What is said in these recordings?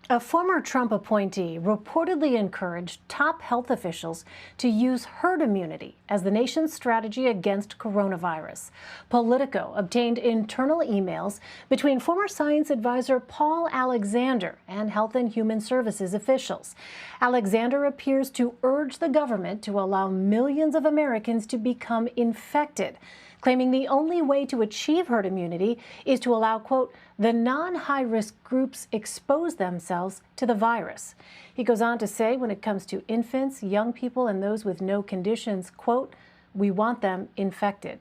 A former Trump appointee reportedly encouraged top health officials to use herd immunity as the nation's strategy against coronavirus. Politico obtained internal emails between former science advisor Paul Alexander and Health and Human Services officials. Alexander appears to urge the government to allow millions of Americans to become infected, claiming the only way to achieve herd immunity is to allow, quote, the non-high-risk groups expose themselves to the virus. He goes on to say when it comes to infants, young people, and those with no conditions, quote, we want them infected.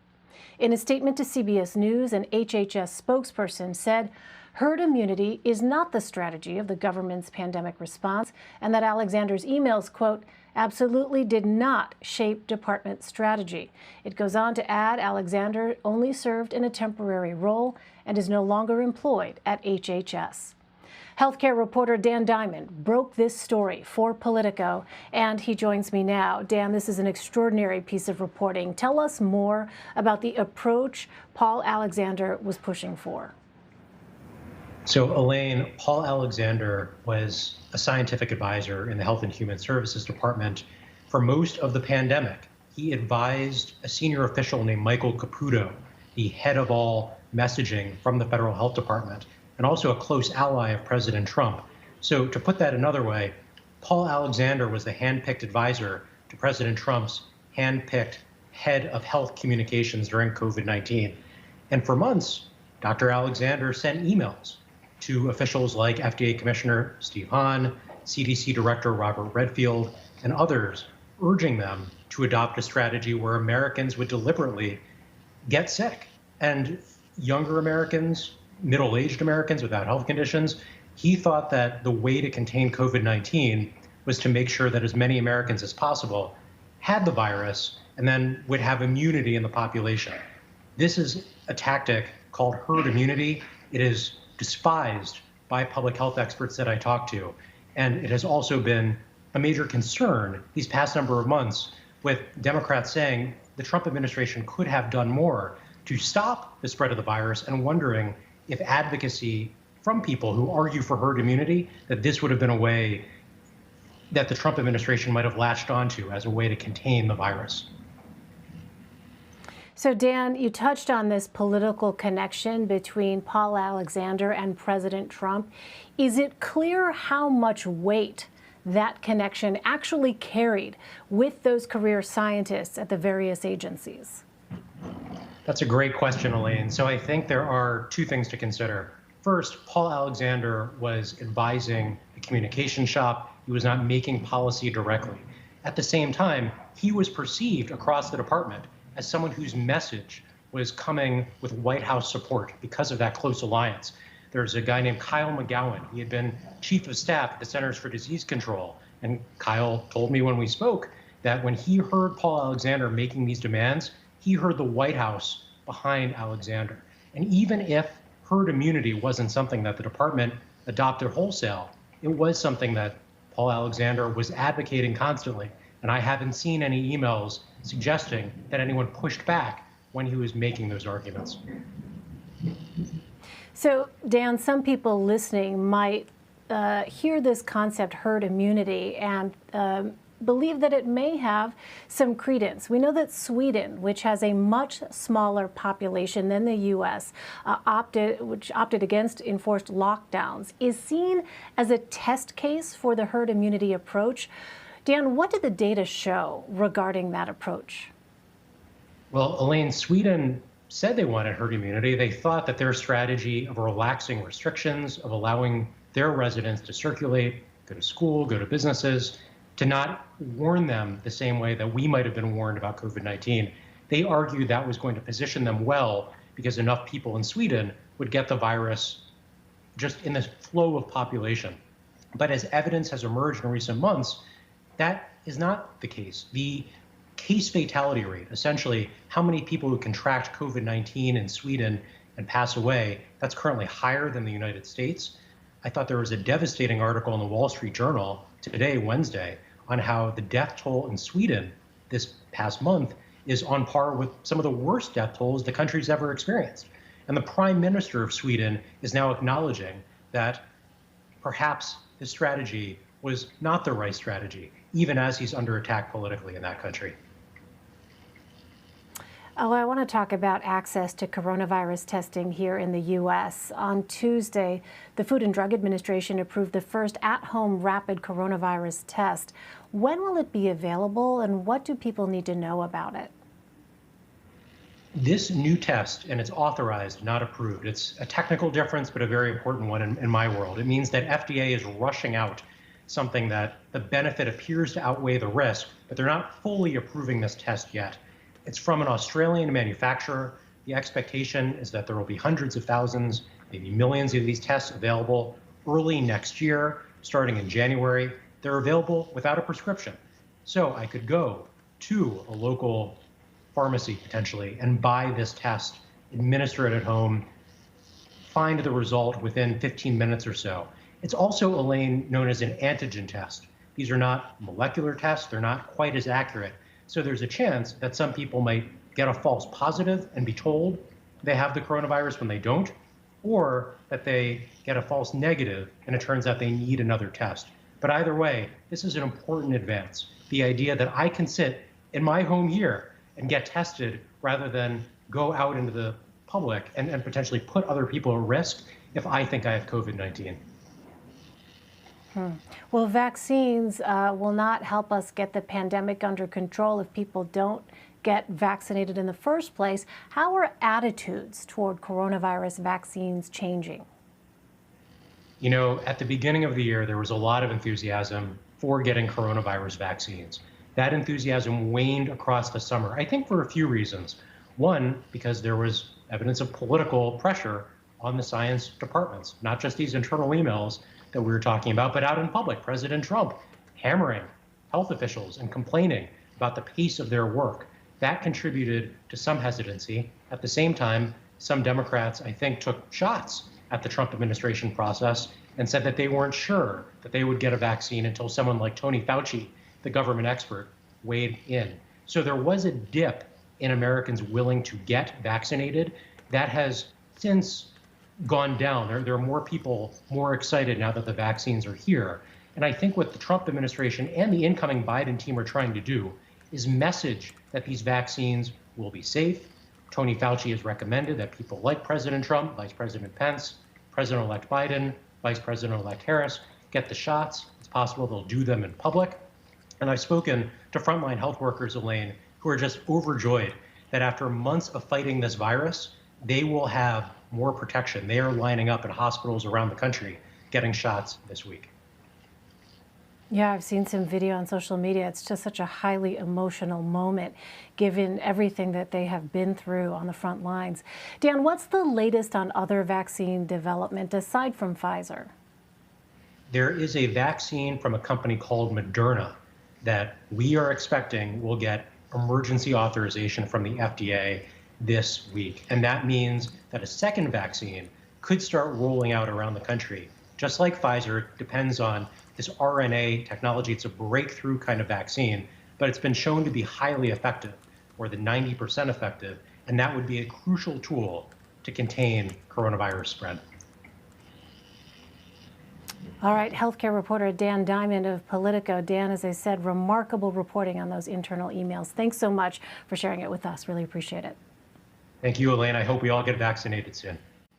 In a statement to CBS News, an HHS spokesperson said herd immunity is not the strategy of the government's pandemic response, and that Alexander's emails, quote, absolutely did not shape department strategy. It goes on to add Alexander only served in a temporary role and is no longer employed at HHS. Healthcare reporter Dan Diamond broke this story for Politico, and he joins me now. Dan, this is an extraordinary piece of reporting. Tell us more about the approach Paul Alexander was pushing for. So, Elaine, Paul Alexander was a scientific advisor in the Health and Human Services Department for most of the pandemic. He advised a senior official named Michael Caputo, the head of all messaging from the Federal Health Department, and also a close ally of President Trump. So, to put that another way, Paul Alexander was the handpicked advisor to President Trump's handpicked head of health communications during COVID-19. And for months, Dr. Alexander sent emails to officials like FDA Commissioner Steve Hahn, CDC Director Robert Redfield, and others, urging them to adopt a strategy where Americans would deliberately get sick. And younger Americans, middle-aged Americans without health conditions, he thought that the way to contain COVID-19 was to make sure that as many Americans as possible had the virus and then would have immunity in the population. This is a tactic called herd immunity. It is despised by public health experts that I talk to. And it has also been a major concern these past number of months, with Democrats saying the Trump administration could have done more to stop the spread of the virus, and wondering if advocacy from people who argue for herd immunity, that this would have been a way that the Trump administration might have latched onto as a way to contain the virus. So, Dan, you touched on this political connection between Paul Alexander and President Trump. Is it clear how much weight that connection actually carried with those career scientists at the various agencies? That's a great question, Elaine. So I think there are two things to consider. First, Paul Alexander was advising the communication shop. He was not making policy directly. At the same time, he was perceived across the department as someone whose message was coming with White House support because of that close alliance. There's a guy named Kyle McGowan. He had been chief of staff at the Centers for Disease Control. And Kyle told me when we spoke that when he heard Paul Alexander making these demands, he heard the White House behind Alexander. And even if herd immunity wasn't something that the department adopted wholesale, it was something that Paul Alexander was advocating constantly. And I haven't seen any emails suggesting that anyone pushed back when he was making those arguments. So, Dan, some people listening might hear this concept, herd immunity, and believe that it may have some credence. We know that Sweden, which has a much smaller population than the U.S., which opted against enforced lockdowns, is seen as a test case for the herd immunity approach. Dan, what did the data show regarding that approach? Well, Elaine, Sweden said they wanted herd immunity. They thought that their strategy of relaxing restrictions, of allowing their residents to circulate, go to school, go to businesses, to not warn them the same way that we might have been warned about COVID-19. They argued that was going to position them well because enough people in Sweden would get the virus just in this flow of population. But as evidence has emerged in recent months, that is not the case. The case fatality rate, essentially how many people who contract COVID-19 in Sweden and pass away, that's currently higher than the United States. I thought there was a devastating article in the Wall Street Journal today, Wednesday, on how the death toll in Sweden this past month is on par with some of the worst death tolls the country's ever experienced. And the Prime Minister of Sweden is now acknowledging that perhaps his strategy was not the right strategy, even as he's under attack politically in that country. Oh, I want to talk about access to coronavirus testing here in the U.S. On Tuesday, the Food and Drug Administration approved the first at-home rapid coronavirus test. When will it be available, and what do people need to know about it? This new test, and it's authorized, not approved. It's a technical difference, but a very important one in my world. It means that FDA is rushing out something that the benefit appears to outweigh the risk, but they're not fully approving this test yet. It's from an Australian manufacturer. The expectation is that there will be hundreds of thousands, maybe millions of these tests available early next year, starting in January. They're available without a prescription. So I could go to a local pharmacy potentially and buy this test, administer it at home, find the result within 15 minutes or so. It's also, Elaine, known as an antigen test. These are not molecular tests. They're not quite as accurate. So there's a chance that some people might get a false positive and be told they have the coronavirus when they don't, or that they get a false negative and it turns out they need another test. But either way, this is an important advance. The idea that I can sit in my home here and get tested rather than go out into the public and potentially put other people at risk if I think I have COVID-19. Well, vaccines will not help us get the pandemic under control if people don't get vaccinated in the first place. How are attitudes toward coronavirus vaccines changing? You know, at the beginning of the year, there was a lot of enthusiasm for getting coronavirus vaccines. That enthusiasm waned across the summer, I think for a few reasons. One, because there was evidence of political pressure on the science departments, not just these internal emails that we were talking about, but out in public. President Trump hammering health officials and complaining about the pace of their work. That contributed to some hesitancy. At the same time, some Democrats, I think, took shots at the Trump administration process and said that they weren't sure that they would get a vaccine until someone like Tony Fauci, the government expert, weighed in. So there was a dip in Americans willing to get vaccinated. That has since gone down. There are more people more excited now that the vaccines are here. And I think what the Trump administration and the incoming Biden team are trying to do is message that these vaccines will be safe. Tony Fauci has recommended that people like President Trump, Vice President Pence, President-elect Biden, Vice President-elect Harris get the shots. It's possible they'll do them in public. And I've spoken to frontline health workers, Elaine, who are just overjoyed that after months of fighting this virus, they will have more protection. They are lining up at hospitals around the country getting shots this week. Yeah, I've seen some video on social media. It's just such a highly emotional moment, given everything that they have been through on the front lines. Dan, what's the latest on other vaccine development aside from Pfizer? There is a vaccine from a company called Moderna that we are expecting will get emergency authorization from the FDA this week. And that means that a second vaccine could start rolling out around the country. Just like Pfizer, it depends on this RNA technology. It's a breakthrough kind of vaccine, but it's been shown to be highly effective, more than 90% effective. And that would be a crucial tool to contain coronavirus spread. All right, healthcare reporter Dan Diamond of Politico. Dan, as I said, remarkable reporting on those internal emails. Thanks so much for sharing it with us. Really appreciate it. Thank you, Elaine. I hope we all get vaccinated soon.